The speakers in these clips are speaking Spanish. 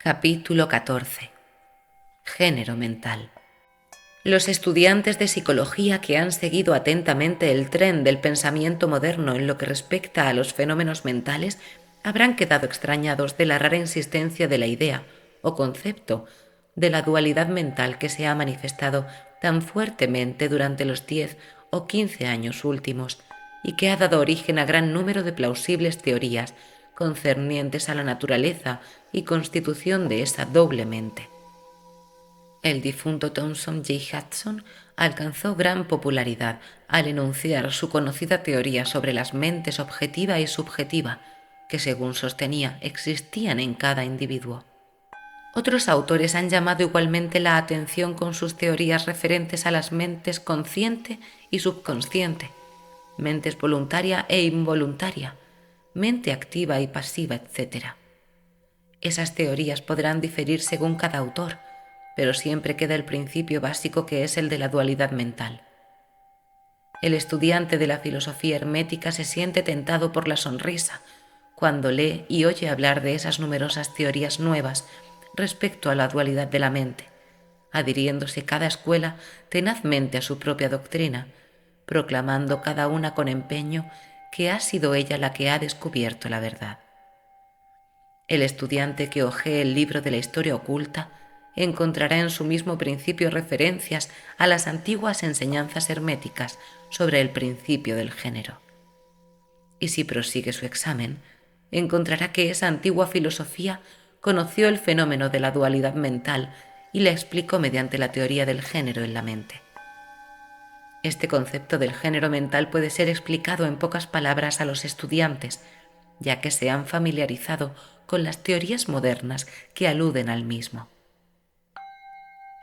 Capítulo 14. Género mental. Los estudiantes de psicología que han seguido atentamente el tren del pensamiento moderno en lo que respecta a los fenómenos mentales habrán quedado extrañados de la rara insistencia de la idea o concepto de la dualidad mental que se ha manifestado tan fuertemente durante los 10 o 15 años últimos y que ha dado origen a gran número de plausibles teorías concernientes a la naturaleza y constitución de esa doble mente. El difunto Thomson J. Hudson alcanzó gran popularidad al enunciar su conocida teoría sobre las mentes objetiva y subjetiva, que según sostenía existían en cada individuo. Otros autores han llamado igualmente la atención con sus teorías referentes a las mentes consciente y subconsciente, mentes voluntaria e involuntaria, mente activa y pasiva, etc. Esas teorías podrán diferir según cada autor, pero siempre queda el principio básico que es el de la dualidad mental. El estudiante de la filosofía hermética se siente tentado por la sonrisa cuando lee y oye hablar de esas numerosas teorías nuevas respecto a la dualidad de la mente, adhiriéndose cada escuela tenazmente a su propia doctrina, proclamando cada una con empeño que ha sido ella la que ha descubierto la verdad. El estudiante que hojee el libro de la historia oculta encontrará en su mismo principio referencias a las antiguas enseñanzas herméticas sobre el principio del género. Y si prosigue su examen, encontrará que esa antigua filosofía conoció el fenómeno de la dualidad mental y la explicó mediante la teoría del género en la mente. Este concepto del género mental puede ser explicado en pocas palabras a los estudiantes, ya que se han familiarizado con las teorías modernas que aluden al mismo.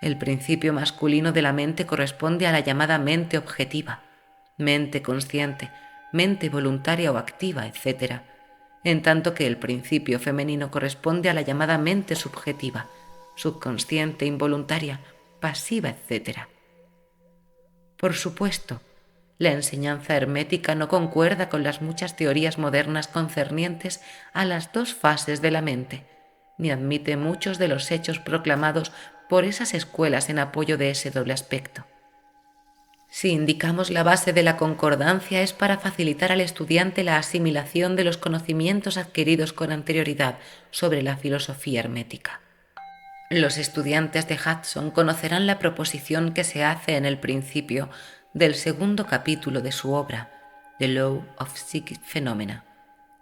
El principio masculino de la mente corresponde a la llamada mente objetiva, mente consciente, mente voluntaria o activa, etc., en tanto que el principio femenino corresponde a la llamada mente subjetiva, subconsciente, involuntaria, pasiva, etc. Por supuesto, la enseñanza hermética no concuerda con las muchas teorías modernas concernientes a las dos fases de la mente, ni admite muchos de los hechos proclamados por esas escuelas en apoyo de ese doble aspecto. Si indicamos la base de la concordancia es para facilitar al estudiante la asimilación de los conocimientos adquiridos con anterioridad sobre la filosofía hermética. Los estudiantes de Hudson conocerán la proposición que se hace en el principio del segundo capítulo de su obra, The Law of Psychic Phenomena,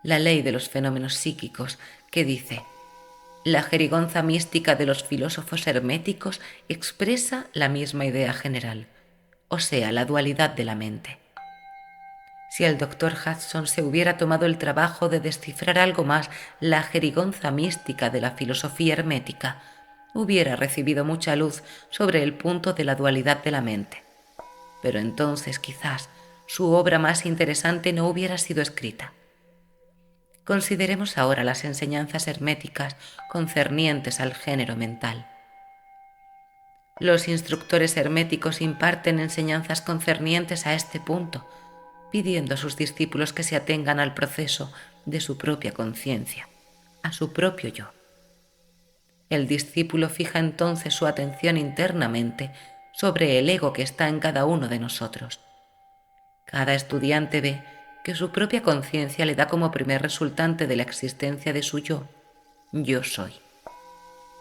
la ley de los fenómenos psíquicos, que dice: la jerigonza mística de los filósofos herméticos expresa la misma idea general, o sea, la dualidad de la mente. Si el doctor Hudson se hubiera tomado el trabajo de descifrar algo más la jerigonza mística de la filosofía hermética, hubiera recibido mucha luz sobre el punto de la dualidad de la mente. Pero entonces quizás su obra más interesante no hubiera sido escrita. Consideremos ahora las enseñanzas herméticas concernientes al género mental. Los instructores herméticos imparten enseñanzas concernientes a este punto, pidiendo a sus discípulos que se atengan al proceso de su propia conciencia, a su propio yo. El discípulo fija entonces su atención internamente sobre el ego que está en cada uno de nosotros. Cada estudiante ve que su propia conciencia le da como primer resultante de la existencia de su yo soy.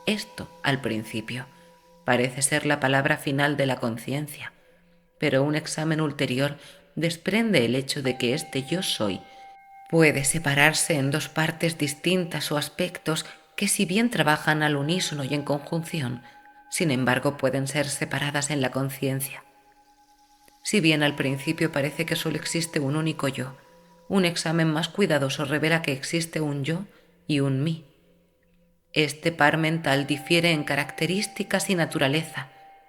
Esto, al principio, parece ser la palabra final de la conciencia, pero un examen ulterior desprende el hecho de que este yo soy puede separarse en dos partes distintas o aspectos que, si bien trabajan al unísono y en conjunción, sin embargo pueden ser separadas en la conciencia. Si bien al principio parece que solo existe un único yo, un examen más cuidadoso revela que existe un yo y un mí. Este par mental difiere en características y naturaleza,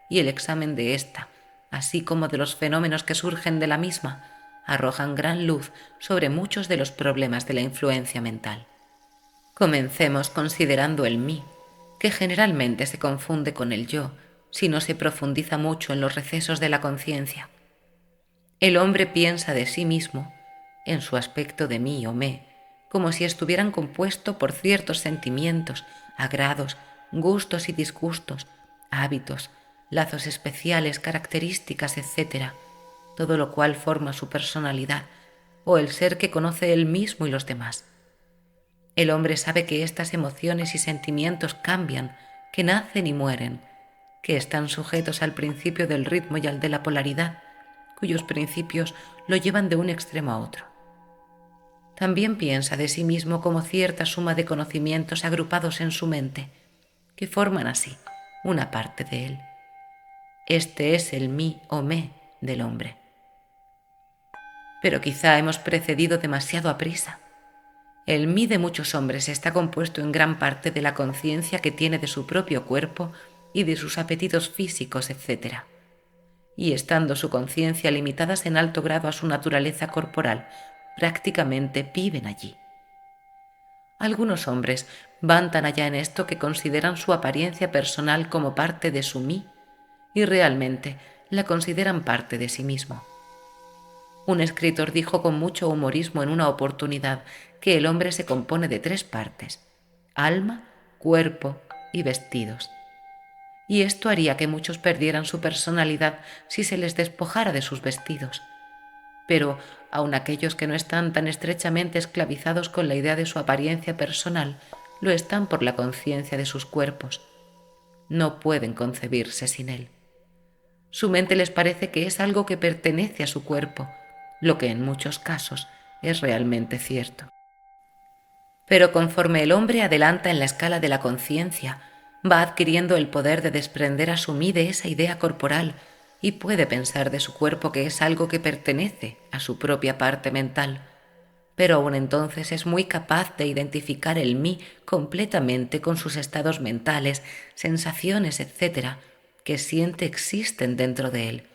y el examen de ésta, así como de los fenómenos que surgen de la misma, arrojan gran luz sobre muchos de los problemas de la influencia mental. Comencemos considerando el mí, que generalmente se confunde con el yo si no se profundiza mucho en los recesos de la conciencia. El hombre piensa de sí mismo, en su aspecto de mí o me, como si estuvieran compuestos por ciertos sentimientos, agrados, gustos y disgustos, hábitos, lazos especiales, características, etc., todo lo cual forma su personalidad, o el ser que conoce él mismo y los demás. El hombre sabe que estas emociones y sentimientos cambian, que nacen y mueren, que están sujetos al principio del ritmo y al de la polaridad, cuyos principios lo llevan de un extremo a otro. También piensa de sí mismo como cierta suma de conocimientos agrupados en su mente, que forman así una parte de él. Este es el mí o me del hombre. Pero quizá hemos precedido demasiado a prisa. El mí de muchos hombres está compuesto en gran parte de la conciencia que tiene de su propio cuerpo y de sus apetitos físicos, etc. Y estando su conciencia limitadas en alto grado a su naturaleza corporal, prácticamente viven allí. Algunos hombres van tan allá en esto que consideran su apariencia personal como parte de su mí y realmente la consideran parte de sí mismo. Un escritor dijo con mucho humorismo en una oportunidad que el hombre se compone de 3 partes: alma, cuerpo y vestidos. Y esto haría que muchos perdieran su personalidad si se les despojara de sus vestidos. Pero aun aquellos que no están tan estrechamente esclavizados con la idea de su apariencia personal, lo están por la conciencia de sus cuerpos. No pueden concebirse sin él. Su mente les parece que es algo que pertenece a su cuerpo, lo que en muchos casos es realmente cierto. Pero conforme el hombre adelanta en la escala de la conciencia, va adquiriendo el poder de desprender a su mí de esa idea corporal y puede pensar de su cuerpo que es algo que pertenece a su propia parte mental. Pero aún entonces es muy capaz de identificar el mí completamente con sus estados mentales, sensaciones, etc., que siente existen dentro de él,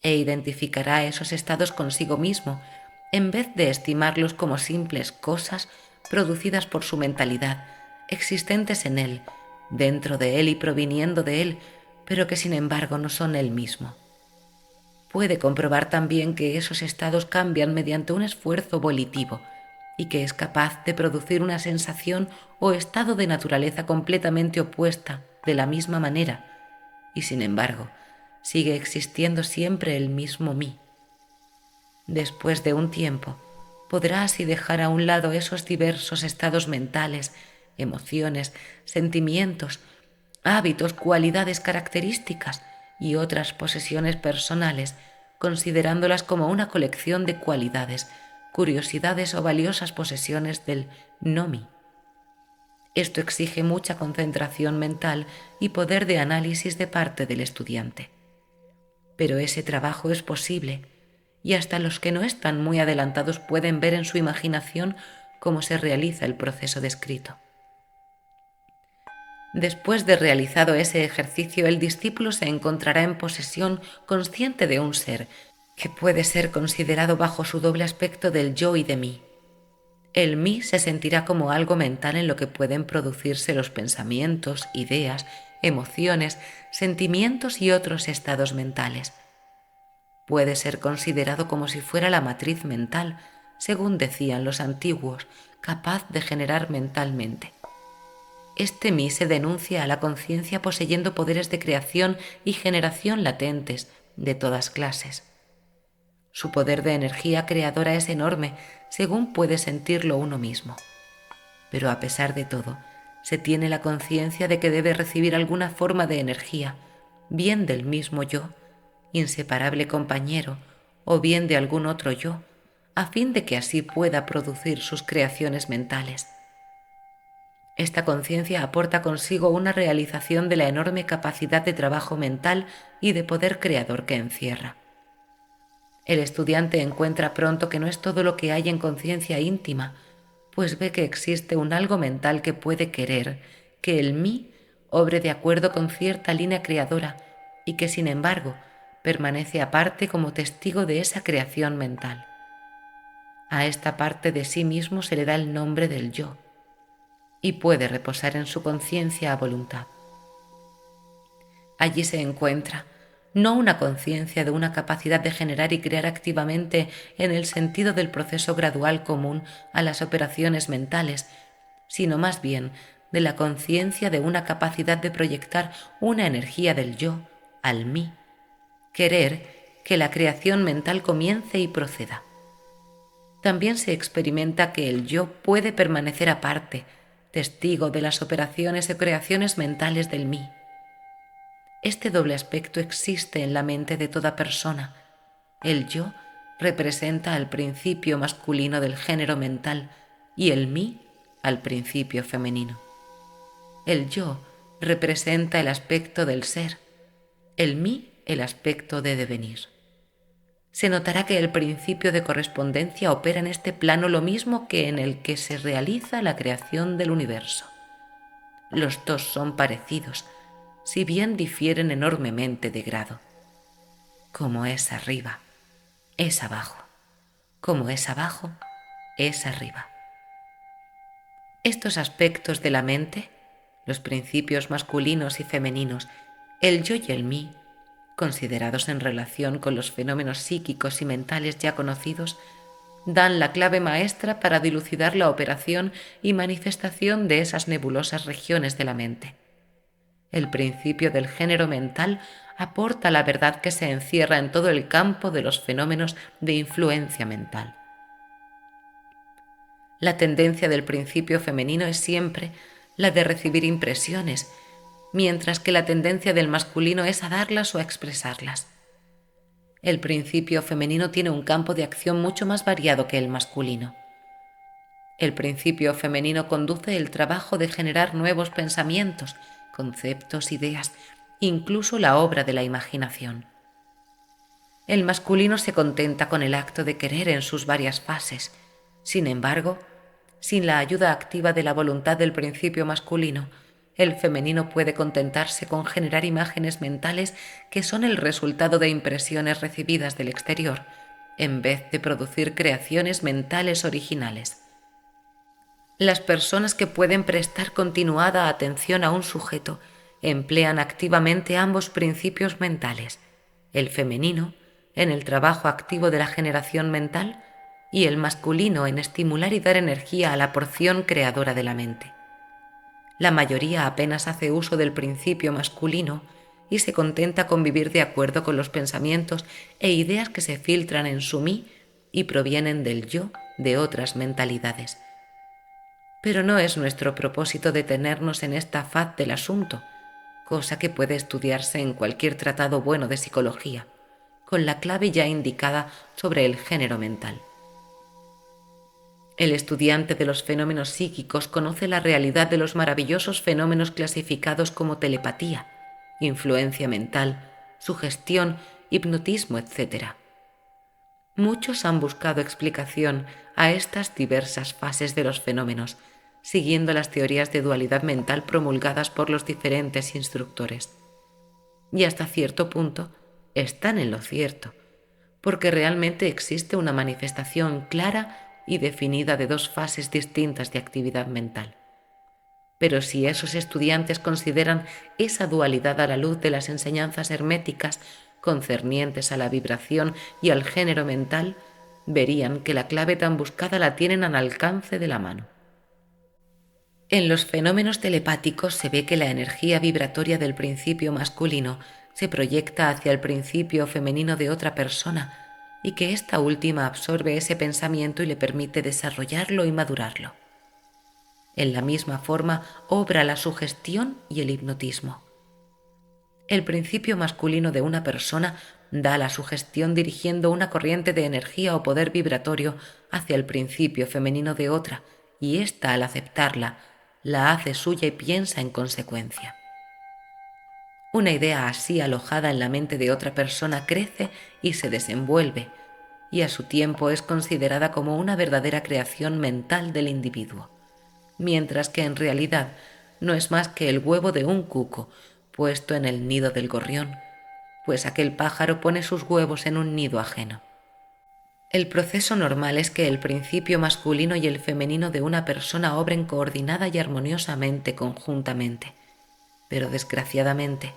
e identificará esos estados consigo mismo, en vez de estimarlos como simples cosas producidas por su mentalidad, existentes en él, dentro de él y proviniendo de él, pero que sin embargo no son él mismo. Puede comprobar también que esos estados cambian mediante un esfuerzo volitivo y que es capaz de producir una sensación o estado de naturaleza completamente opuesta de la misma manera, y sin embargo sigue existiendo siempre el mismo mí. Después de un tiempo, podrá así dejar a un lado esos diversos estados mentales, emociones, sentimientos, hábitos, cualidades, características y otras posesiones personales, considerándolas como una colección de cualidades, curiosidades o valiosas posesiones del no-mí. Esto exige mucha concentración mental y poder de análisis de parte del estudiante. Pero ese trabajo es posible, y hasta los que no están muy adelantados pueden ver en su imaginación cómo se realiza el proceso descrito. Después de realizado ese ejercicio, el discípulo se encontrará en posesión consciente de un ser, que puede ser considerado bajo su doble aspecto del yo y de mí. El mí se sentirá como algo mental en lo que pueden producirse los pensamientos, ideas, emociones, sentimientos y otros estados mentales. Puede ser considerado como si fuera la matriz mental, según decían los antiguos, capaz de generar mentalmente. Este mí se denuncia a la conciencia poseyendo poderes de creación y generación latentes de todas clases. Su poder de energía creadora es enorme, según puede sentirlo uno mismo. Pero a pesar de todo, se tiene la conciencia de que debe recibir alguna forma de energía, bien del mismo yo, inseparable compañero, o bien de algún otro yo, a fin de que así pueda producir sus creaciones mentales. Esta conciencia aporta consigo una realización de la enorme capacidad de trabajo mental y de poder creador que encierra. El estudiante encuentra pronto que no es todo lo que hay en conciencia íntima, pues ve que existe un algo mental que puede querer que el mí obre de acuerdo con cierta línea creadora y que, sin embargo, permanece aparte como testigo de esa creación mental. A esta parte de sí mismo se le da el nombre del yo y puede reposar en su conciencia a voluntad. Allí se encuentra no una conciencia de una capacidad de generar y crear activamente en el sentido del proceso gradual común a las operaciones mentales, sino más bien de la conciencia de una capacidad de proyectar una energía del yo al mí, querer que la creación mental comience y proceda. También se experimenta que el yo puede permanecer aparte, testigo de las operaciones y creaciones mentales del mí. Este doble aspecto existe en la mente de toda persona. El yo representa al principio masculino del género mental y el mí al principio femenino. El yo representa el aspecto del ser, el mí el aspecto de devenir. Se notará que el principio de correspondencia opera en este plano lo mismo que en el que se realiza la creación del universo. Los dos son parecidos, si bien difieren enormemente de grado. Como es arriba, es abajo. Como es abajo, es arriba. Estos aspectos de la mente, los principios masculinos y femeninos, el yo y el mí, considerados en relación con los fenómenos psíquicos y mentales ya conocidos, dan la clave maestra para dilucidar la operación y manifestación de esas nebulosas regiones de la mente. El principio del género mental aporta la verdad que se encierra en todo el campo de los fenómenos de influencia mental. La tendencia del principio femenino es siempre la de recibir impresiones, mientras que la tendencia del masculino es a darlas o a expresarlas. El principio femenino tiene un campo de acción mucho más variado que el masculino. El principio femenino conduce el trabajo de generar nuevos pensamientos, conceptos, ideas, incluso la obra de la imaginación. El masculino se contenta con el acto de querer en sus varias fases. Sin embargo, sin la ayuda activa de la voluntad del principio masculino, el femenino puede contentarse con generar imágenes mentales que son el resultado de impresiones recibidas del exterior, en vez de producir creaciones mentales originales. Las personas que pueden prestar continuada atención a un sujeto emplean activamente ambos principios mentales, el femenino en el trabajo activo de la generación mental y el masculino en estimular y dar energía a la porción creadora de la mente. La mayoría apenas hace uso del principio masculino y se contenta con vivir de acuerdo con los pensamientos e ideas que se filtran en su mí y provienen del yo de otras mentalidades. Pero no es nuestro propósito detenernos en esta faz del asunto, cosa que puede estudiarse en cualquier tratado bueno de psicología, con la clave ya indicada sobre el género mental. El estudiante de los fenómenos psíquicos conoce la realidad de los maravillosos fenómenos clasificados como telepatía, influencia mental, sugestión, hipnotismo, etc. Muchos han buscado explicación a estas diversas fases de los fenómenos, siguiendo las teorías de dualidad mental promulgadas por los diferentes instructores. Y hasta cierto punto están en lo cierto, porque realmente existe una manifestación clara y definida de dos fases distintas de actividad mental. Pero si esos estudiantes consideran esa dualidad a la luz de las enseñanzas herméticas concernientes a la vibración y al género mental, verían que la clave tan buscada la tienen al alcance de la mano. En los fenómenos telepáticos se ve que la energía vibratoria del principio masculino se proyecta hacia el principio femenino de otra persona y que esta última absorbe ese pensamiento y le permite desarrollarlo y madurarlo. En la misma forma obra la sugestión y el hipnotismo. El principio masculino de una persona da la sugestión dirigiendo una corriente de energía o poder vibratorio hacia el principio femenino de otra, y ésta, al aceptarla, la hace suya y piensa en consecuencia. Una idea así alojada en la mente de otra persona crece y se desenvuelve, y a su tiempo es considerada como una verdadera creación mental del individuo, mientras que en realidad no es más que el huevo de un cuco puesto en el nido del gorrión, pues aquel pájaro pone sus huevos en un nido ajeno. El proceso normal es que el principio masculino y el femenino de una persona obren coordinada y armoniosamente conjuntamente, pero desgraciadamente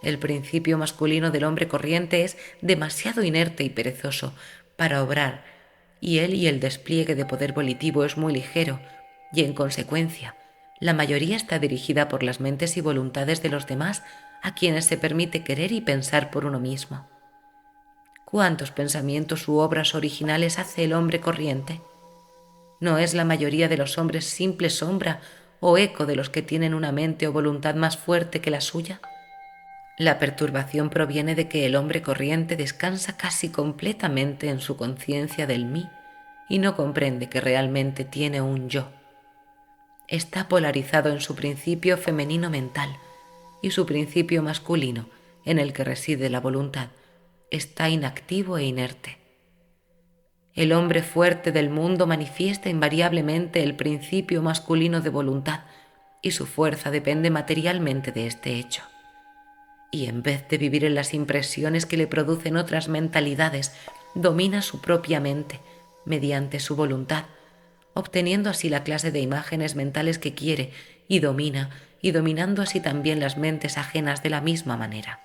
el principio masculino del hombre corriente es demasiado inerte y perezoso para obrar, y él y el despliegue de poder volitivo es muy ligero, y en consecuencia La mayoría está dirigida por las mentes y voluntades de los demás, a quienes se permite querer y pensar por uno mismo. ¿Cuántos pensamientos u obras originales hace el hombre corriente? ¿No es la mayoría de los hombres simple sombra o eco de los que tienen una mente o voluntad más fuerte que la suya? La perturbación proviene de que el hombre corriente descansa casi completamente en su conciencia del mí y no comprende que realmente tiene un yo. Está polarizado en su principio femenino mental y su principio masculino, en el que reside la voluntad, está inactivo e inerte. El hombre fuerte del mundo manifiesta invariablemente el principio masculino de voluntad y su fuerza depende materialmente de este hecho. Y en vez de vivir en las impresiones que le producen otras mentalidades, domina su propia mente mediante su voluntad, obteniendo así la clase de imágenes mentales que quiere y dominando así también las mentes ajenas de la misma manera.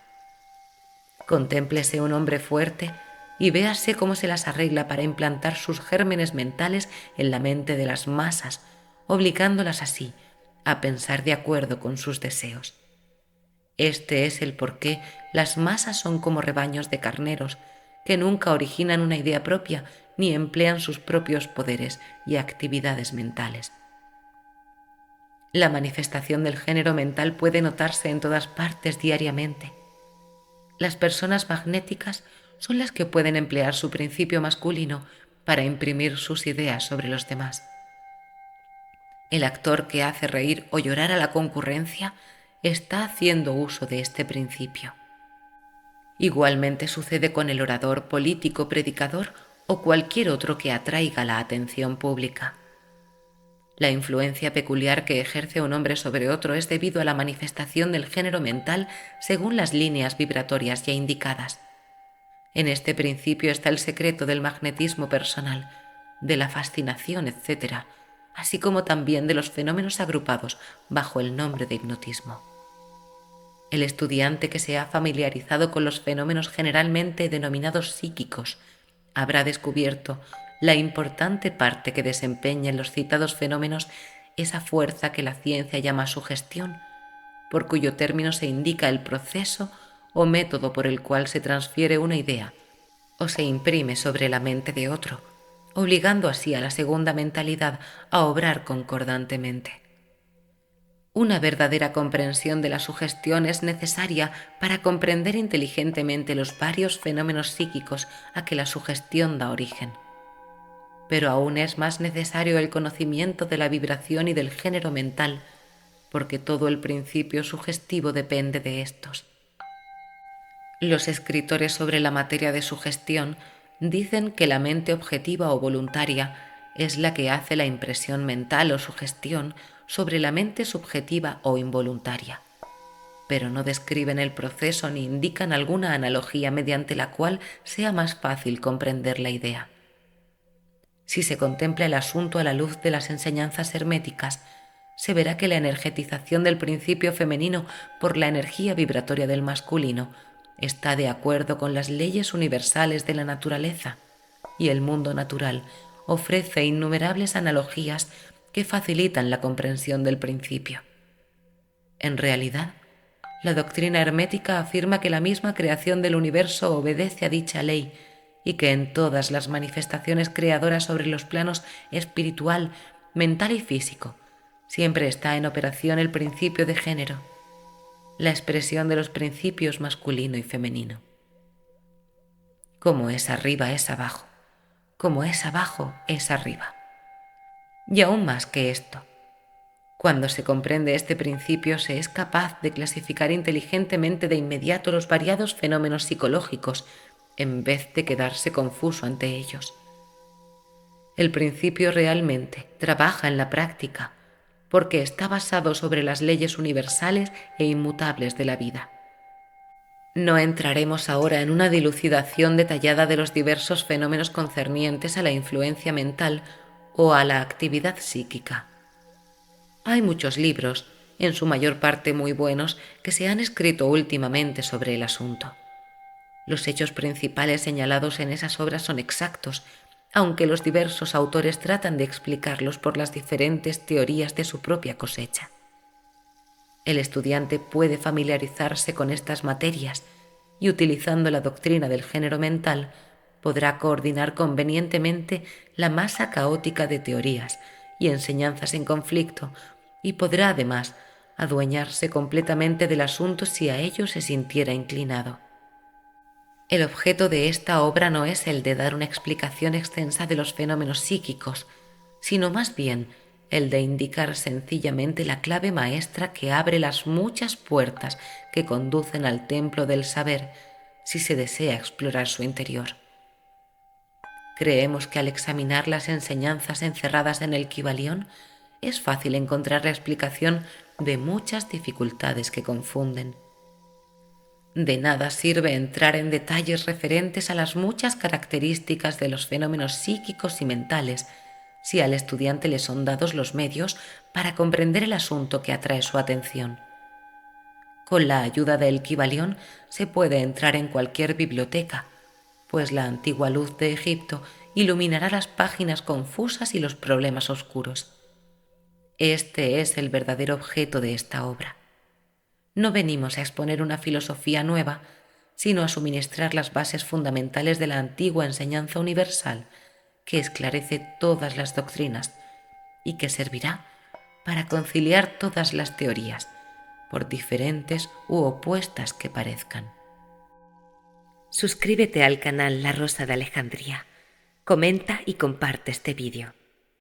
Contémplese un hombre fuerte y véase cómo se las arregla para implantar sus gérmenes mentales en la mente de las masas, obligándolas así a pensar de acuerdo con sus deseos. Este es el por qué las masas son como rebaños de carneros, que nunca originan una idea propia ni emplean sus propios poderes y actividades mentales. La manifestación del género mental puede notarse en todas partes diariamente. Las personas magnéticas son las que pueden emplear su principio masculino para imprimir sus ideas sobre los demás. El actor que hace reír o llorar a la concurrencia está haciendo uso de este principio. Igualmente sucede con el orador, político, predicador o cualquier otro que atraiga la atención pública. La influencia peculiar que ejerce un hombre sobre otro es debido a la manifestación del género mental según las líneas vibratorias ya indicadas. En este principio está el secreto del magnetismo personal, de la fascinación, etc., así como también de los fenómenos agrupados bajo el nombre de hipnotismo. El estudiante que se ha familiarizado con los fenómenos generalmente denominados psíquicos habrá descubierto la importante parte que desempeña en los citados fenómenos esa fuerza que la ciencia llama sugestión, por cuyo término se indica el proceso o método por el cual se transfiere una idea o se imprime sobre la mente de otro, obligando así a la segunda mentalidad a obrar concordantemente. Una verdadera comprensión de la sugestión es necesaria para comprender inteligentemente los varios fenómenos psíquicos a que la sugestión da origen. Pero aún es más necesario el conocimiento de la vibración y del género mental, porque todo el principio sugestivo depende de estos. Los escritores sobre la materia de sugestión dicen que la mente objetiva o voluntaria es la que hace la impresión mental o sugestión sobre la mente subjetiva o involuntaria, pero no describen el proceso ni indican alguna analogía mediante la cual sea más fácil comprender la idea. Si se contempla el asunto a la luz de las enseñanzas herméticas, se verá que la energetización del principio femenino por la energía vibratoria del masculino está de acuerdo con las leyes universales de la naturaleza, y el mundo natural ofrece innumerables analogías que facilitan la comprensión del principio. En realidad, la doctrina hermética afirma que la misma creación del universo obedece a dicha ley y que en todas las manifestaciones creadoras sobre los planos espiritual, mental y físico siempre está en operación el principio de género, la expresión de los principios masculino y femenino. Como es arriba es abajo, como es abajo es arriba. Y aún más que esto, cuando se comprende este principio se es capaz de clasificar inteligentemente de inmediato los variados fenómenos psicológicos en vez de quedarse confuso ante ellos. El principio realmente trabaja en la práctica porque está basado sobre las leyes universales e inmutables de la vida. No entraremos ahora en una dilucidación detallada de los diversos fenómenos concernientes a la influencia mental o a la actividad psíquica. Hay muchos libros, en su mayor parte muy buenos, que se han escrito últimamente sobre el asunto. Los hechos principales señalados en esas obras son exactos, aunque los diversos autores tratan de explicarlos por las diferentes teorías de su propia cosecha. El estudiante puede familiarizarse con estas materias y, utilizando la doctrina del género mental, podrá coordinar convenientemente la masa caótica de teorías y enseñanzas en conflicto, y podrá además adueñarse completamente del asunto si a ello se sintiera inclinado. El objeto de esta obra no es el de dar una explicación extensa de los fenómenos psíquicos, sino más bien el de indicar sencillamente la clave maestra que abre las muchas puertas que conducen al templo del saber si se desea explorar su interior. Creemos que al examinar las enseñanzas encerradas en el Kybalión es fácil encontrar la explicación de muchas dificultades que confunden. De nada sirve entrar en detalles referentes a las muchas características de los fenómenos psíquicos y mentales si al estudiante le son dados los medios para comprender el asunto que atrae su atención. Con la ayuda del Kybalión se puede entrar en cualquier biblioteca, pues la antigua luz de Egipto iluminará las páginas confusas y los problemas oscuros. Este es el verdadero objeto de esta obra. No venimos a exponer una filosofía nueva, sino a suministrar las bases fundamentales de la antigua enseñanza universal que esclarece todas las doctrinas y que servirá para conciliar todas las teorías, por diferentes u opuestas que parezcan. Suscríbete al canal La Rosa de Alejandría, comenta y comparte este vídeo.